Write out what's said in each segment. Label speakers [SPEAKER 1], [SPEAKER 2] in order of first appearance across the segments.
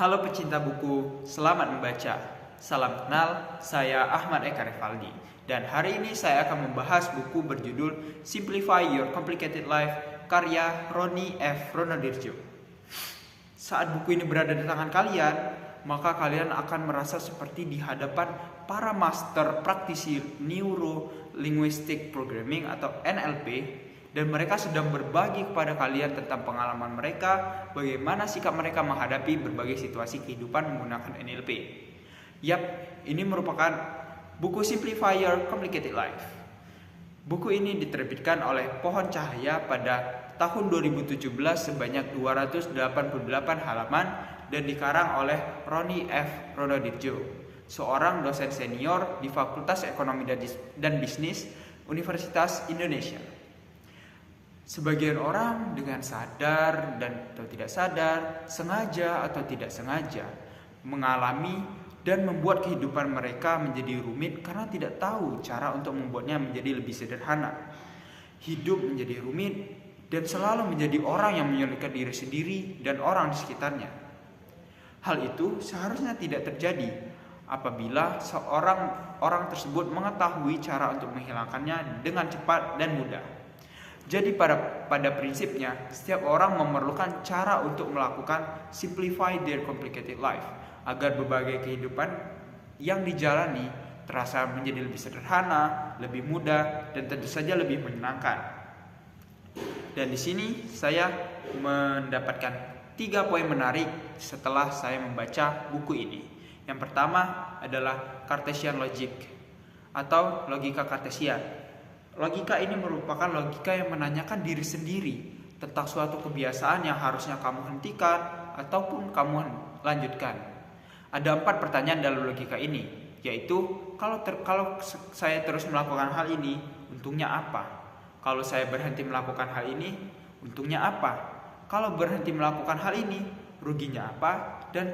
[SPEAKER 1] Halo pecinta buku, selamat membaca. Salam kenal, saya Ahmad Eka Revaldi. Dan hari ini saya akan membahas buku berjudul Simplify Your Complicated Life, karya Ronnie F. Ronodirjo. Saat buku ini berada di tangan kalian, maka kalian akan merasa seperti di hadapan para master praktisi Neuro Linguistic Programming atau NLP, dan mereka sedang berbagi kepada kalian tentang pengalaman mereka, bagaimana sikap mereka menghadapi berbagai situasi kehidupan menggunakan NLP. Yap, ini merupakan buku Simplify Your Complicated Life. Buku ini diterbitkan oleh Pohon Cahaya pada tahun 2017 sebanyak 288 halaman dan dikarang oleh Ronnie F. Ronodirjo, seorang dosen senior di Fakultas Ekonomi dan Bisnis Universitas Indonesia. Sebagian orang dengan sadar dan atau tidak sadar, sengaja atau tidak sengaja, mengalami dan membuat kehidupan mereka menjadi rumit karena tidak tahu cara untuk membuatnya menjadi lebih sederhana. Hidup menjadi rumit dan selalu menjadi orang yang menyulitkan diri sendiri dan orang di sekitarnya. Hal itu seharusnya tidak terjadi apabila orang tersebut mengetahui cara untuk menghilangkannya dengan cepat dan mudah. Jadi pada prinsipnya, setiap orang memerlukan cara untuk melakukan simplify their complicated life, agar berbagai kehidupan yang dijalani terasa menjadi lebih sederhana, lebih mudah, dan tentu saja lebih menyenangkan. Dan di sini saya mendapatkan 3 poin menarik setelah saya membaca buku ini. Yang pertama adalah Cartesian Logic atau logika Kartesian. Logika ini merupakan logika yang menanyakan diri sendiri tentang suatu kebiasaan yang harusnya kamu hentikan ataupun kamu lanjutkan. Ada 4 pertanyaan dalam logika ini, yaitu kalau saya terus melakukan hal ini, untungnya apa? Kalau saya berhenti melakukan hal ini, untungnya apa? Kalau berhenti melakukan hal ini, ruginya apa? Dan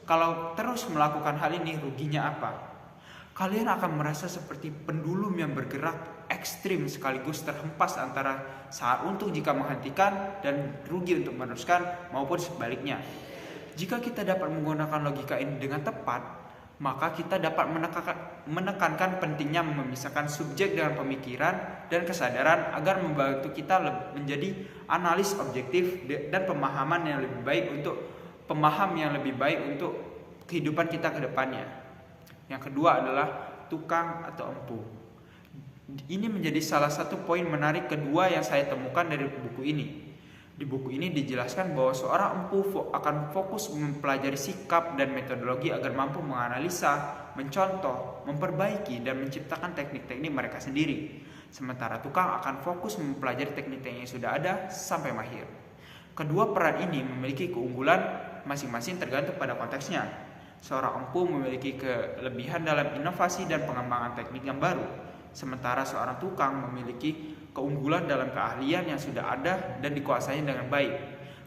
[SPEAKER 1] kalau terus melakukan hal ini, ruginya apa? Kalian akan merasa seperti pendulum yang bergerak ekstrim sekaligus terhempas antara saat untung jika menghentikan dan rugi untuk meneruskan maupun sebaliknya. Jika kita dapat menggunakan logika ini dengan tepat, maka kita dapat menekankan pentingnya memisahkan subjek dengan pemikiran dan kesadaran agar membantu kita menjadi analis objektif dan pemahaman yang lebih baik untuk kehidupan kita ke depannya. Yang kedua adalah tukang atau empu. Ini menjadi salah satu poin menarik kedua yang saya temukan dari buku ini. Di buku ini dijelaskan bahwa seorang empu akan fokus mempelajari sikap dan metodologi agar mampu menganalisa, mencontoh, memperbaiki, dan menciptakan teknik-teknik mereka sendiri. Sementara tukang akan fokus mempelajari teknik-teknik yang sudah ada sampai mahir. Kedua peran ini memiliki keunggulan masing-masing tergantung pada konteksnya. Seorang empu memiliki kelebihan dalam inovasi dan pengembangan teknik yang baru, sementara seorang tukang memiliki keunggulan dalam keahlian yang sudah ada dan dikuasai dengan baik.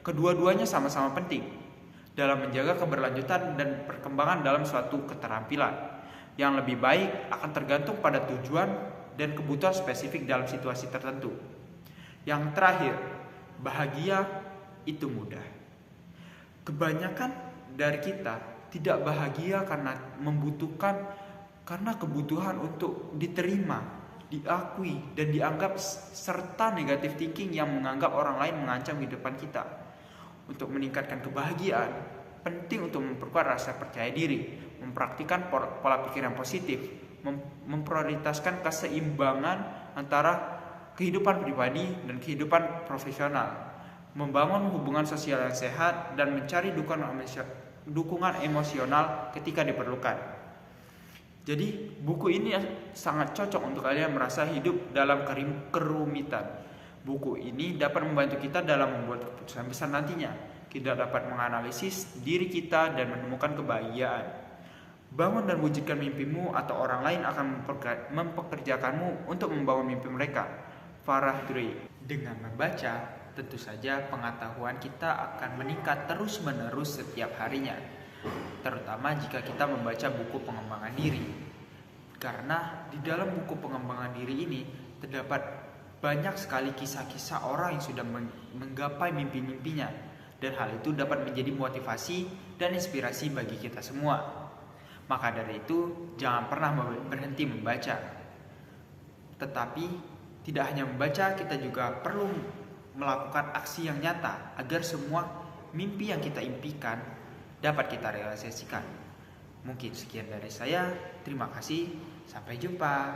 [SPEAKER 1] Kedua-duanya sama-sama penting dalam menjaga keberlanjutan dan perkembangan dalam suatu keterampilan. Yang lebih baik akan tergantung pada tujuan dan kebutuhan spesifik dalam situasi tertentu. Yang terakhir, bahagia itu mudah. Kebanyakan dari kita tidak bahagia karena kebutuhan untuk diterima, diakui, dan dianggap, serta negatif thinking yang menganggap orang lain mengancam kehidupan kita. Untuk meningkatkan kebahagiaan, penting untuk memperkuat rasa percaya diri, mempraktikkan pola pikir yang positif, memprioritaskan keseimbangan antara kehidupan pribadi dan kehidupan profesional, membangun hubungan sosial yang sehat, dan mencari dukungan emosional ketika diperlukan. Jadi buku ini sangat cocok untuk kalian merasa hidup dalam kerumitan. Buku ini dapat membantu kita dalam membuat keputusan besar nantinya. Kita dapat menganalisis diri kita dan menemukan kebahagiaan. Bangun dan wujudkan mimpimu atau orang lain akan mempekerjakanmu untuk membangun mimpi mereka. Farah Dre. Dengan membaca, tentu saja pengetahuan kita akan meningkat terus-menerus setiap harinya, terutama jika kita membaca buku pengembangan diri. Karena di dalam buku pengembangan diri ini terdapat banyak sekali kisah-kisah orang yang sudah menggapai mimpi-mimpinya dan hal itu dapat menjadi motivasi dan inspirasi bagi kita semua. Maka dari itu, jangan pernah berhenti membaca. Tetapi, tidak hanya membaca, kita juga perlu melakukan aksi yang nyata agar semua mimpi yang kita impikan dapat kita realisasikan. Mungkin sekian dari saya. Terima kasih. Sampai jumpa.